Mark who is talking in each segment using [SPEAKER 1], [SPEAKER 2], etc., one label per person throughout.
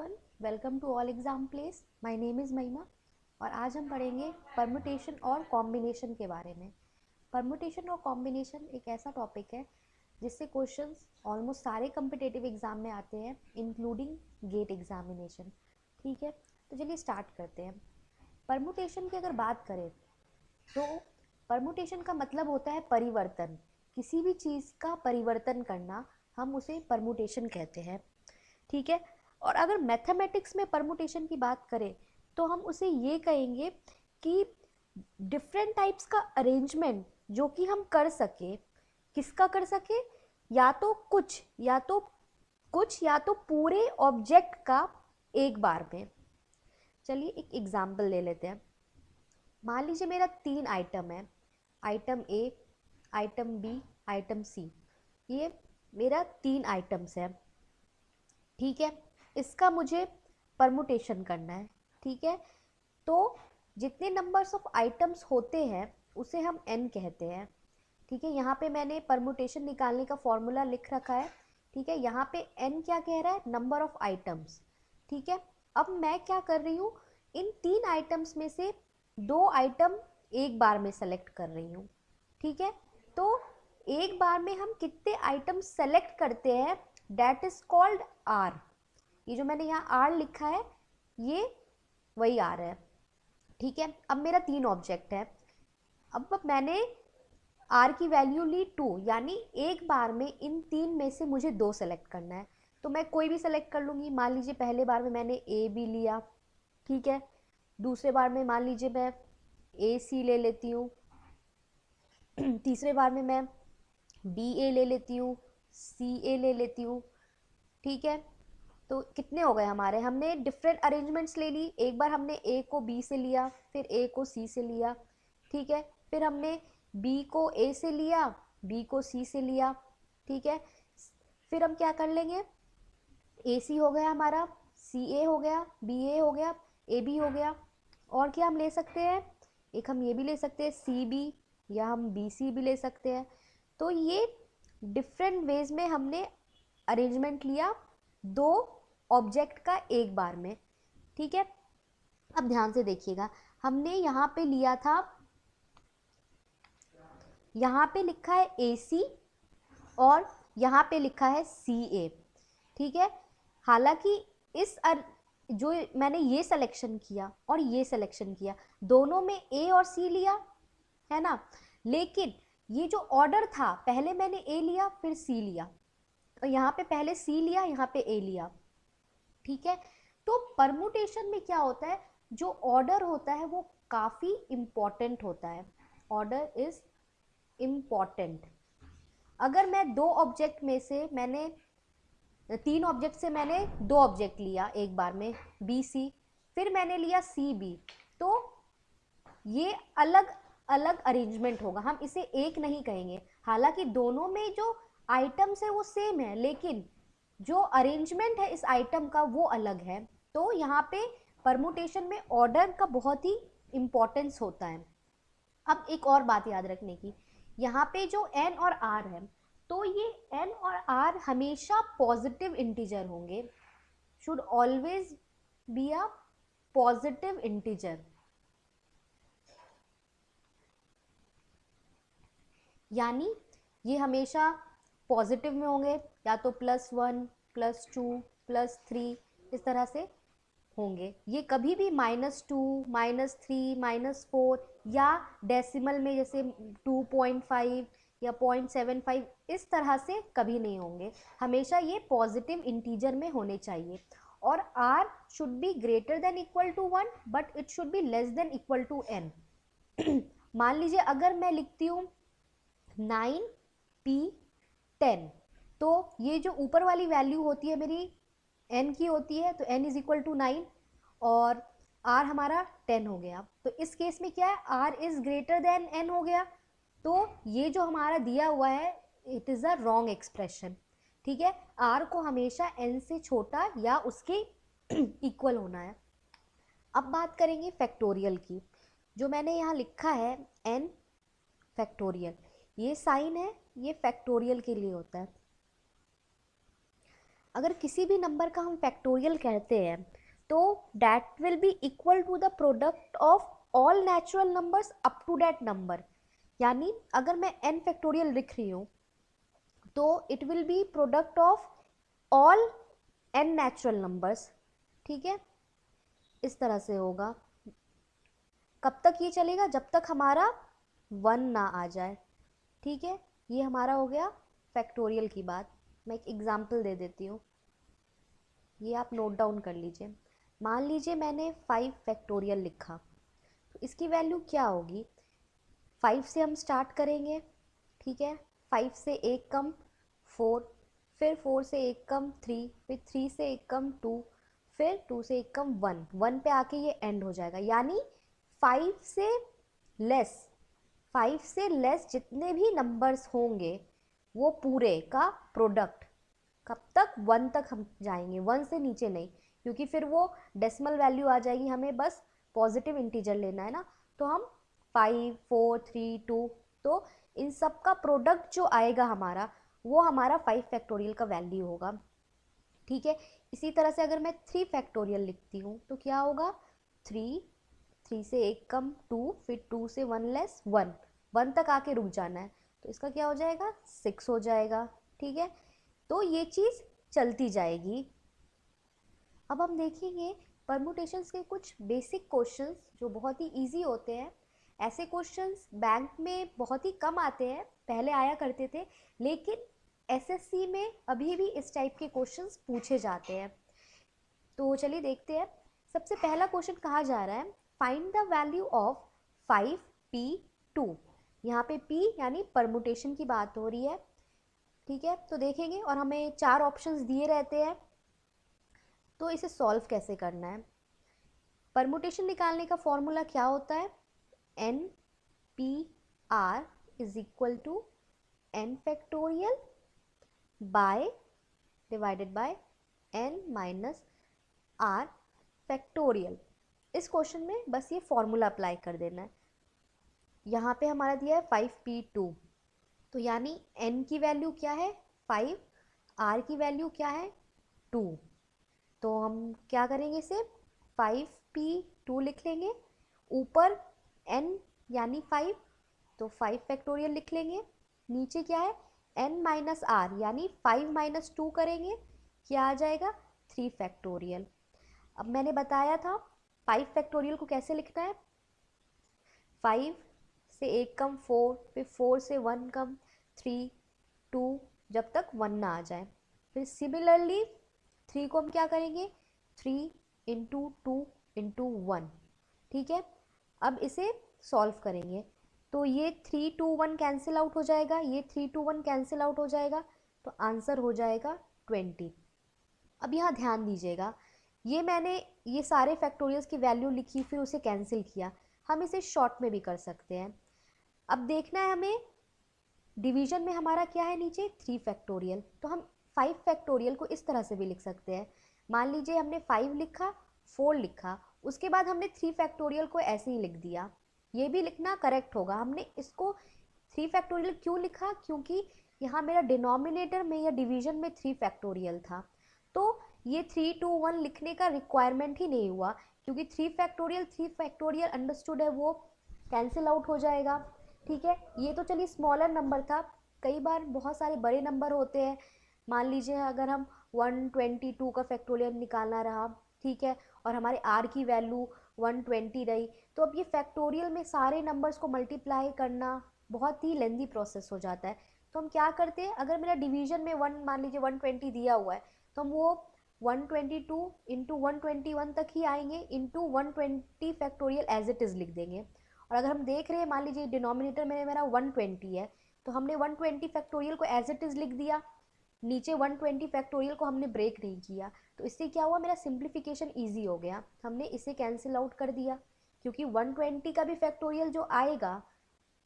[SPEAKER 1] everyone, welcome to All Exam Place. My name is महिमा और आज हम पढ़ेंगे परमुटेशन और कॉम्बिनेशन के बारे में। परमुटेशन और कॉम्बिनेशन एक ऐसा टॉपिक है जिससे क्वेश्चंस ऑलमोस्ट सारे कम्पिटिटिव एग्जाम में आते हैं, इंक्लूडिंग गेट एग्जामिनेशन। ठीक है, तो चलिए स्टार्ट करते हैं। परमुटेशन की अगर बात करें तो परमुटेशन का मतलब होता है परिवर्तन। किसी भी चीज़ का परिवर्तन करना, हम उसे परमुटेशन कहते हैं। ठीक है, और अगर मैथमेटिक्स में परमुटेशन की बात करें तो हम उसे ये कहेंगे कि डिफरेंट टाइप्स का अरेंजमेंट जो कि हम कर सके। किसका कर सके? या तो कुछ या तो पूरे ऑब्जेक्ट का एक बार में। चलिए एक एग्जाम्पल ले लेते हैं। मान लीजिए मेरा 3 आइटम है, आइटम ए, आइटम बी, आइटम सी। ये मेरा 3 आइटम्स है। ठीक है, इसका मुझे परमुटेशन करना है। ठीक है, तो जितने नंबर्स ऑफ आइटम्स होते हैं उसे हम n कहते हैं। ठीक है, यहाँ पे मैंने परमुटेशन निकालने का फॉर्मूला लिख रखा है। ठीक है, यहाँ पे n क्या कह रहा है? Number of items. ठीक है, अब मैं क्या कर रही हूँ, इन 3 आइटम्स में से 2 आइटम एक बार में सेलेक्ट कर रही हूँ। ठीक है, तो एक बार में हम कितने आइटम सेलेक्ट करते हैं, डेट इज कॉल्ड R। ये जो मैंने यहाँ R लिखा है ये वही R है। ठीक है, अब मेरा 3 ऑब्जेक्ट है। अब मैंने R की वैल्यू ली 2, यानी एक बार में इन 3 में से मुझे 2 सेलेक्ट करना है। तो मैं कोई भी सेलेक्ट कर लूँगी। मान लीजिए पहले बार में मैंने A B लिया। ठीक है, दूसरे बार में मान लीजिए मैं A C ले लेती हूँ। तीसरे बार में मैं B A ले लेती हूँ, C A ले लेती हूँ। ठीक है, तो कितने हो गए हमारे? हमने डिफरेंट अरेंजमेंट्स ले ली। एक बार हमने A को B से लिया, फिर A को C से लिया। ठीक है, फिर हमने B को A से लिया, B को C से लिया। ठीक है, फिर हम क्या कर लेंगे, AC हो गया हमारा, CA हो गया, BA हो गया, AB हो गया। और क्या हम ले सकते हैं? एक हम ये भी ले सकते हैं CB, या हम BC भी ले सकते हैं। तो ये डिफरेंट वेज में हमने अरेंजमेंट लिया 2 ऑब्जेक्ट का एक बार में। ठीक है, अब ध्यान से देखिएगा, हमने यहाँ पे लिया था, यहाँ पे लिखा है AC और यहाँ पे लिखा है CA। ठीक है, हालांकि जो मैंने ये सिलेक्शन किया और ये सिलेक्शन किया, दोनों में A और C लिया है ना, लेकिन ये जो ऑर्डर था, पहले मैंने A लिया फिर C लिया, तो यहाँ पे पहले C लिया, यहाँ पे A लिया। ठीक है, तो परमुटेशन में क्या होता है, जो ऑर्डर होता है वो काफ़ी इम्पॉर्टेंट होता है। Order is important. अगर मैं 2 ऑब्जेक्ट में से मैंने 3 ऑब्जेक्ट से मैंने 2 ऑब्जेक्ट लिया एक बार में, बी सी, फिर मैंने लिया सी बी, तो ये अलग अलग अरेंजमेंट होगा, हम इसे एक नहीं कहेंगे। हालांकि दोनों में जो आइटम्स है वो सेम है, लेकिन जो अरेंजमेंट है इस आइटम का वो अलग है। तो यहाँ पे परमुटेशन में ऑर्डर का बहुत ही इम्पोर्टेंस होता है। अब एक और बात याद रखने की, यहाँ पे जो n और r है, तो ये n और r हमेशा पॉजिटिव इंटीजर होंगे, should always be a positive integer. यानी ये हमेशा पॉजिटिव में होंगे, या तो +1, +2, +3 इस तरह से होंगे। ये कभी भी -2, -3, -4 या डेसिमल में जैसे 2.5 या 0.75 इस तरह से कभी नहीं होंगे। हमेशा ये पॉजिटिव इंटीजर में होने चाहिए। और r should be greater than equal to 1, but it should be less than equal to n। मान लीजिए अगर मैं लिखती हूँ 9p10, तो ये जो ऊपर वाली वैल्यू होती है मेरी n की होती है, तो n इज इक्वल टू 9 और r हमारा 10 हो गया। तो इस केस में क्या है, r is greater than n हो गया। तो ये जो हमारा दिया हुआ है it is a wrong expression. ठीक है, r को हमेशा n से छोटा या उसके इक्वल होना है। अब बात करेंगे फैक्टोरियल की। जो मैंने यहाँ लिखा है n फैक्टोरियल, ये साइन है, ये फैक्टोरियल के लिए होता है। अगर किसी भी नंबर का हम फैक्टोरियल कहते हैं तो that will be equal to the product of all natural numbers up to that number. यानी अगर मैं n फैक्टोरियल लिख रही हूँ तो it will be product of all n natural numbers. ठीक है, इस तरह से होगा। कब तक ये चलेगा? जब तक हमारा 1 ना आ जाए। ठीक है, ये हमारा हो गया फैक्टोरियल की बात। मैं एक एग्जाम्पल दे देती हूँ, ये आप नोट डाउन कर लीजिए। मान लीजिए मैंने 5 फैक्टोरियल लिखा, तो इसकी वैल्यू क्या होगी? 5 से हम स्टार्ट करेंगे। ठीक है, 5 से 1 कम 4, फिर 4 से 1 कम 3, फिर 3 से 1 कम 2, फिर 2 से 1 कम 1, 1 पे आके ये एंड हो जाएगा। यानी 5 से लेस 5 से लेस जितने भी नंबर्स होंगे वो पूरे का प्रोडक्ट कब तक? 1 तक हम जाएंगे, 1 से नीचे नहीं, क्योंकि फिर वो डेसिमल वैल्यू आ जाएगी। हमें बस पॉजिटिव इंटीजर लेना है ना, तो हम 5 4 3 2, तो इन सब का प्रोडक्ट जो आएगा हमारा वो हमारा 5 फैक्टोरियल का वैल्यू होगा। ठीक है, इसी तरह से अगर मैं 3 फैक्टोरियल लिखती हूँ तो क्या होगा? 3 से 1 कम 2, फिर 2 से 1 लेस 1, 1 तक आके रुक जाना है, तो इसका क्या हो जाएगा? 6 हो जाएगा। ठीक है, तो ये चीज़ चलती जाएगी। अब हम देखेंगे परमुटेशंस के कुछ बेसिक क्वेश्चंस जो बहुत ही इजी होते हैं। ऐसे क्वेश्चंस बैंक में बहुत ही कम आते हैं, पहले आया करते थे, लेकिन एसएससी में अभी भी इस टाइप के क्वेश्चंस पूछे जाते हैं। तो चलिए देखते हैं। सबसे पहला क्वेश्चन कहा जा रहा है, find the value of 5p2। यहाँ पे p यानी परमुटेशन की बात हो रही है। ठीक है, तो देखेंगे, और हमें 4 ऑप्शंस दिए रहते हैं, तो इसे सॉल्व कैसे करना है। परमुटेशन निकालने का फॉर्मूला क्या होता है? n p r is equal to n factorial by divided by n minus r factorial. इस क्वेश्चन में बस ये फॉर्मूला अप्लाई कर देना है। यहाँ पे हमारा दिया है 5p2, तो यानी n की वैल्यू क्या है? 5, r की वैल्यू क्या है? 2। तो हम क्या करेंगे? इसे 5p2 लिख लेंगे, ऊपर n यानी 5, तो 5 फैक्टोरियल लिख लेंगे। नीचे क्या है? n माइनस r यानी 5 माइनस 2 करेंगे, क्या आ जाएगा? 3 फैक्टोरियल। अब मैंने बताया था 5 फैक्टोरियल को कैसे लिखना है। 5 से 1 कम 4, फिर 4 से 1 कम 3 2, जब तक 1 ना आ जाए। फिर सिमिलरली 3 को हम क्या करेंगे? 3 इंटू 2 इंटू 1। ठीक है, अब इसे सॉल्व करेंगे, तो ये 3 2 1 कैंसिल आउट हो जाएगा, ये 3 2 1 कैंसिल आउट हो जाएगा, तो आंसर हो जाएगा 20। अब यहाँ ध्यान दीजिएगा, ये मैंने ये सारे फैक्टोरियल्स की वैल्यू लिखी, फिर उसे कैंसिल किया। हम इसे शॉर्ट में भी कर सकते हैं। अब देखना है हमें डिवीजन में हमारा क्या है नीचे? 3 फैक्टोरियल, तो हम 5 फैक्टोरियल को इस तरह से भी लिख सकते हैं। मान लीजिए हमने 5 लिखा, 4 लिखा, उसके बाद हमने 3 फैक्टोरियल को ऐसे ही लिख दिया। ये भी लिखना करेक्ट होगा। हमने इसको 3 फैक्टोरियल क्यों लिखा? क्योंकि यहाँ मेरा डिनोमिनेटर में या डिवीजन में 3 फैक्टोरियल था, तो ये 3 2 1 लिखने का रिक्वायरमेंट ही नहीं हुआ, क्योंकि 3 फैक्टोरियल अंडरस्टूड है, वो कैंसिल आउट हो जाएगा। ठीक है, ये तो चलिए स्मॉलर नंबर था। कई बार बहुत सारे बड़े नंबर होते हैं, मान लीजिए अगर हम 122 का फैक्टोरियल निकालना रहा, ठीक है, और हमारे r की वैल्यू 120 रही, तो अब ये फैक्टोरियल में सारे नंबर्स को मल्टीप्लाई करना बहुत ही लेंदी प्रोसेस हो जाता है। तो हम क्या करते हैं, अगर मेरा डिवीजन में 1 मान लीजिए 120 दिया हुआ है, तो हम वो 122 इंटू 121 तक ही आएंगे, into 120 factorial as it is लिख देंगे। और अगर हम देख रहे हैं, मान लीजिए डिनोमिनेटर में मेरा 120 है, तो हमने 120 फैक्टोरियल को एज इट इज़ लिख दिया, नीचे 120 फैक्टोरियल को हमने ब्रेक नहीं किया। तो इससे क्या हुआ, मेरा सिंप्लीफिकेशन ईजी हो गया। हमने इसे कैंसिल आउट कर दिया, क्योंकि 120 का भी फैक्टोरियल जो आएगा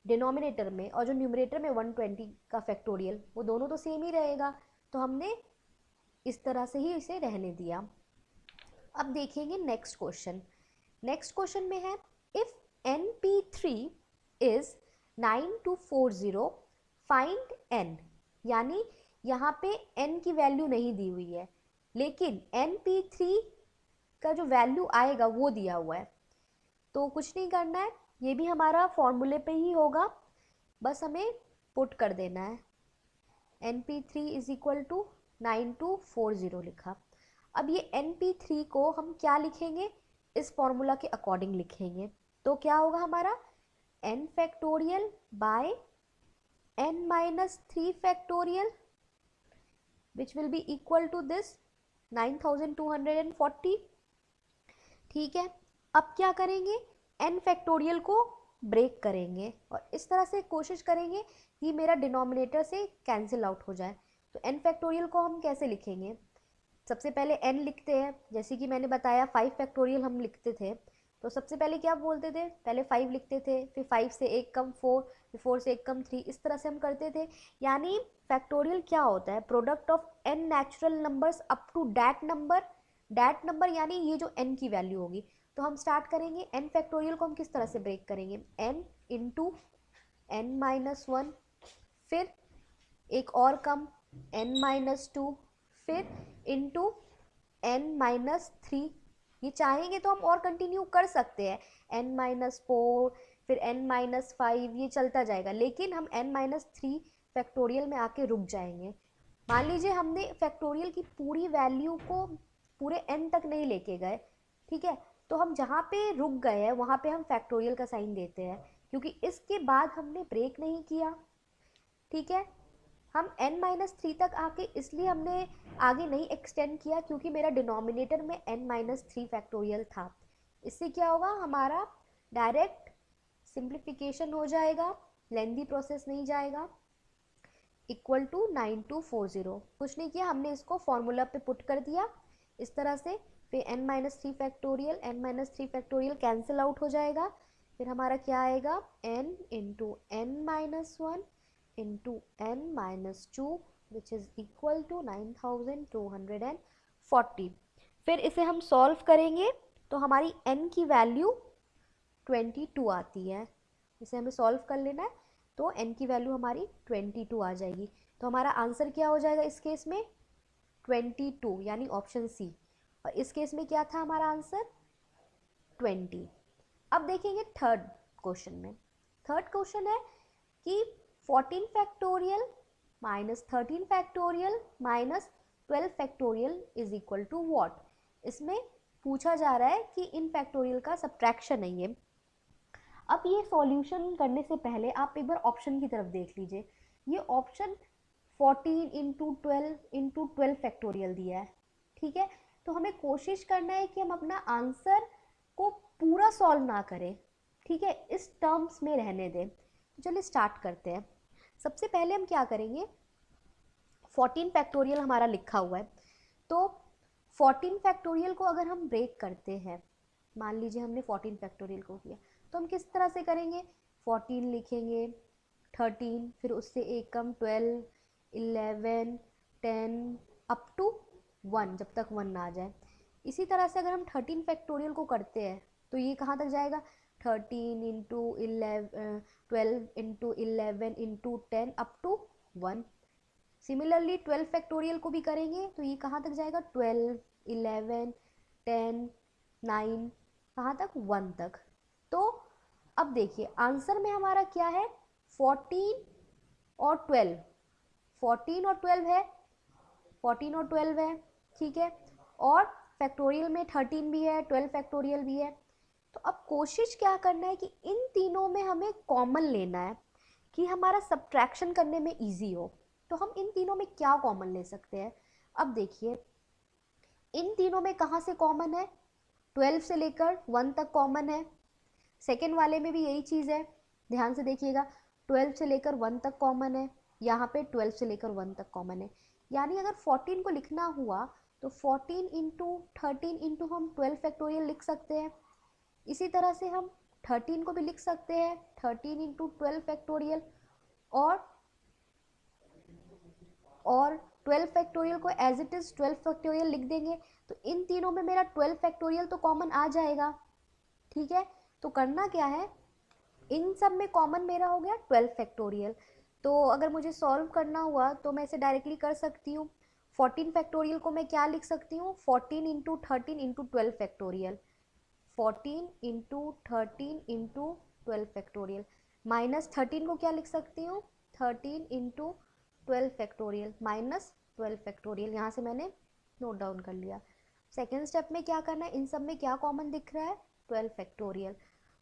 [SPEAKER 1] डिनोमिनेटर में और जो न्यूमरेटर में 120 का फैक्टोरियल, वो दोनों तो सेम ही रहेगा, तो हमने इस तरह से ही इसे रहने दिया। अब देखेंगे नेक्स्ट क्वेश्चन। नेक्स्ट क्वेश्चन में है, if np3 is 9240 find n। यानी यहाँ पे n की वैल्यू नहीं दी हुई है, लेकिन NP3 का जो वैल्यू आएगा वो दिया हुआ है, तो कुछ नहीं करना है, ये भी हमारा फॉर्मूले पे ही होगा, बस हमें पुट कर देना है। NP3 इज इक्वल टू 9240 लिखा। अब ये NP3 को हम क्या लिखेंगे, इस फॉर्मूला के अकॉर्डिंग लिखेंगे, तो क्या होगा हमारा n factorial by n minus 3 factorial which will be equal to this 9240। ठीक है, अब क्या करेंगे, n फैक्टोरियल को ब्रेक करेंगे और इस तरह से कोशिश करेंगे कि मेरा डिनोमिनेटर से कैंसिल आउट हो जाए। तो n फैक्टोरियल को हम कैसे लिखेंगे, सबसे पहले n लिखते हैं, जैसे कि मैंने बताया 5 फैक्टोरियल हम लिखते थे, तो सबसे पहले क्या बोलते थे, पहले 5 लिखते थे, फिर 5 से 1 कम 4, फिर 4 से 1 कम 3, इस तरह से हम करते थे। यानी फैक्टोरियल क्या होता है, product of n natural numbers up to that number यानी ये जो n की वैल्यू होगी। तो हम स्टार्ट करेंगे, n फैक्टोरियल को हम किस तरह से ब्रेक करेंगे, n इंटू n माइनस 1, फिर एक और कम n माइनस 2, फिर इंटू n माइनस 3, ये चाहेंगे तो हम और कंटिन्यू कर सकते हैं, n माइनस 4, फिर n माइनस 5, ये चलता जाएगा, लेकिन हम n माइनस 3 फैक्टोरियल में आके रुक जाएंगे। मान लीजिए हमने फैक्टोरियल की पूरी वैल्यू को पूरे n तक नहीं लेके गए, ठीक है, तो हम जहाँ पे रुक गए हैं वहाँ पे हम फैक्टोरियल का साइन देते हैं, क्योंकि इसके बाद हमने ब्रेक नहीं किया। ठीक है, हम n माइनस 3 तक आके इसलिए हमने आगे नहीं एक्सटेंड किया क्योंकि मेरा डिनोमिनेटर में n माइनस 3 फैक्टोरियल था। इससे क्या होगा, हमारा डायरेक्ट सिंप्लीफिकेशन हो जाएगा, लेंदी प्रोसेस नहीं जाएगा, इक्वल टू 9240। कुछ नहीं किया, हमने इसको फॉर्मूला पे पुट कर दिया इस तरह से, फिर n minus 3 factorial, n minus 3 factorial cancel out हो जाएगा, फिर हमारा क्या आएगा, n into n minus 1 into n minus 2 which is equal to 9240। फिर इसे हम सॉल्व करेंगे तो हमारी n की वैल्यू 22 आती है, इसे हमें सॉल्व कर लेना है, तो n की वैल्यू हमारी 22 आ जाएगी। तो हमारा आंसर क्या हो जाएगा इस केस में, 22, यानी ऑप्शन सी, और इस केस में क्या था हमारा आंसर, 20। अब देखेंगे थर्ड क्वेश्चन में। थर्ड क्वेश्चन है कि 14 factorial minus 13 factorial minus 12 factorial is equal to what. इसमें पूछा जा रहा है कि इन फैक्टोरियल का सब्ट्रैक्शन है ये। अब ये सॉल्यूशन करने से पहले आप एक बार ऑप्शन की तरफ देख लीजिए, ये ऑप्शन 14 इंटू 12 फैक्टोरियल दिया है, ठीक है, तो हमें कोशिश करना है कि हम अपना आंसर को पूरा सॉल्व ना करें, ठीक है, इस टर्म्स में रहने दें। तो चलिए स्टार्ट करते हैं। सबसे पहले हम क्या करेंगे, 14 फैक्टोरियल हमारा लिखा हुआ है, तो 14 फैक्टोरियल को अगर हम ब्रेक करते हैं, मान लीजिए हमने 14 फैक्टोरियल को किया, तो हम किस तरह से करेंगे, 14 लिखेंगे, 13, फिर उससे एक कम 12, 11, 10 अप टू 1, जब तक 1 ना आ जाए। इसी तरह से अगर हम 13 फैक्टोरियल को करते हैं तो ये कहाँ तक जाएगा, 13 into 12 into 11 into 10 up to 1। Similarly 12 factorial को भी करेंगे तो ये कहाँ तक जाएगा, 12, 11, 10, 9, कहाँ तक, 1 तक। तो अब देखिए आंसर में हमारा क्या है, 14 और 12, 14 और 12 है, 14 और 12 है, ठीक है, और फैक्टोरियल में 13 भी है, 12 फैक्टोरियल भी है। तो अब कोशिश क्या करना है कि इन तीनों में हमें कॉमन लेना है कि हमारा सब्ट्रैक्शन करने में इजी हो। तो हम इन तीनों में क्या कॉमन ले सकते हैं, अब देखिए इन तीनों में कहाँ से कॉमन है, 12 से लेकर 1 तक कॉमन है, सेकेंड वाले में भी यही चीज़ है, ध्यान से देखिएगा, 12 से लेकर 1 तक कॉमन है, यहाँ पे 12 से लेकर 1 तक कॉमन है। यानी अगर 14 को लिखना हुआ तो 14 इंटू 13 इंटू हम 12 फैक्टोरियल लिख सकते हैं। इसी तरह से हम 13 को भी लिख सकते हैं 13 इंटू 12 फैक्टोरियल, और 12 फैक्टोरियल को एज इट इज़ 12 फैक्टोरियल लिख देंगे, तो इन तीनों में मेरा 12 फैक्टोरियल तो कॉमन आ जाएगा, ठीक है। तो करना क्या है, इन सब में कॉमन मेरा हो गया 12 फैक्टोरियल। तो अगर मुझे सॉल्व करना हुआ तो मैं इसे डायरेक्टली कर सकती हूँ, 14 फैक्टोरियल को मैं क्या लिख सकती हूँ, 14 into 13 into 12 factorial, 14 into 13 into 12 factorial. Minus 13 को क्या लिख सकती हूँ, 13 इंटू 12 फैक्टोरियल माइनस 12 फैक्टोरियल। यहाँ से मैंने नोट डाउन कर लिया। सेकेंड स्टेप में क्या करना है, इन सब में क्या कॉमन दिख रहा है, 12 फैक्टोरियल।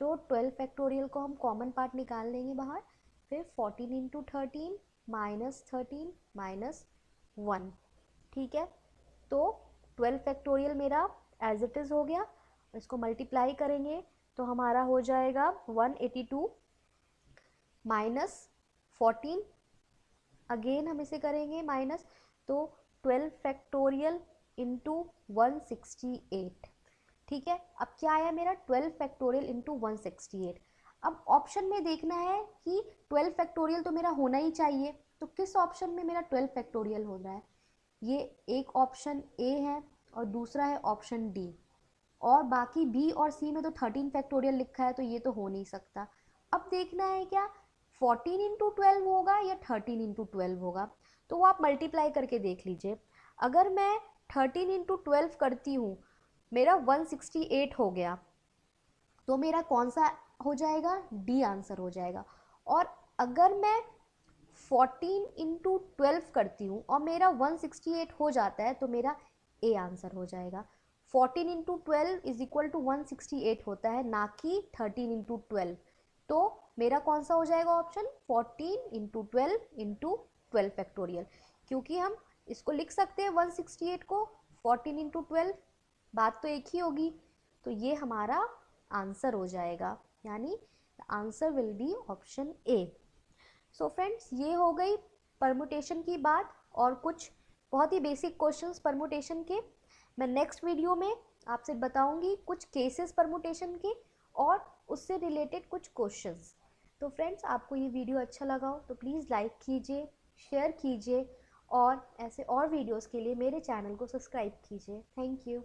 [SPEAKER 1] तो 12 फैक्टोरियल को हम कॉमन पार्ट निकाल लेंगे बाहर, फिर 14 इंटू 13 माइनस 13 माइनस 1, ठीक है। तो 12 फैक्टोरियल मेरा एज इट इज़ हो गया। इसको मल्टीप्लाई करेंगे तो हमारा हो जाएगा 182 माइनस 14, अगेन हम इसे करेंगे माइनस, तो 12 फैक्टोरियल इंटू 168, ठीक है। अब क्या आया मेरा, 12 फैक्टोरियल इंटू 168। अब ऑप्शन में देखना है कि 12 फैक्टोरियल तो मेरा होना ही चाहिए, तो किस ऑप्शन में मेरा 12 फैक्टोरियल हो रहा है, ये एक ऑप्शन ए है और दूसरा है ऑप्शन डी, और बाकी बी और सी में तो 13 फैक्टोरियल लिखा है, तो ये तो हो नहीं सकता। अब देखना है क्या 14 इंटू 12 होगा या 13 इंटू 12 होगा, तो वो आप मल्टीप्लाई करके देख लीजिए। अगर मैं 13 इंटू 12 करती हूँ, मेरा 168 हो गया, तो मेरा कौन सा हो जाएगा, डी आंसर हो जाएगा। और अगर मैं 14 इंटू 12 करती हूँ और मेरा 168 हो जाता है, तो मेरा ए आंसर हो जाएगा। 14 इंटू 12 इज इक्वल टू 168 होता है, ना कि 13 इंटू 12। तो मेरा कौन सा हो जाएगा ऑप्शन, 14 इंटू 12 इंटू 12 फैक्टोरियल, क्योंकि हम इसको लिख सकते हैं 168 को 14 इंटू 12, बात तो एक ही होगी। तो ये हमारा आंसर हो जाएगा, यानी answer will be option A. So friends, ये हो गई परमुटेशन की बात और कुछ बहुत ही बेसिक क्वेश्चंस परमुटेशन के। मैं नेक्स्ट वीडियो में आपसे बताऊंगी कुछ केसेस परमुटेशन के और उससे रिलेटेड कुछ क्वेश्चंस। तो फ्रेंड्स, आपको ये वीडियो अच्छा लगा हो तो प्लीज़ लाइक कीजिए, शेयर कीजिए और ऐसे और वीडियोस के लिए मेरे चैनल को सब्सक्राइब कीजिए। Thank you.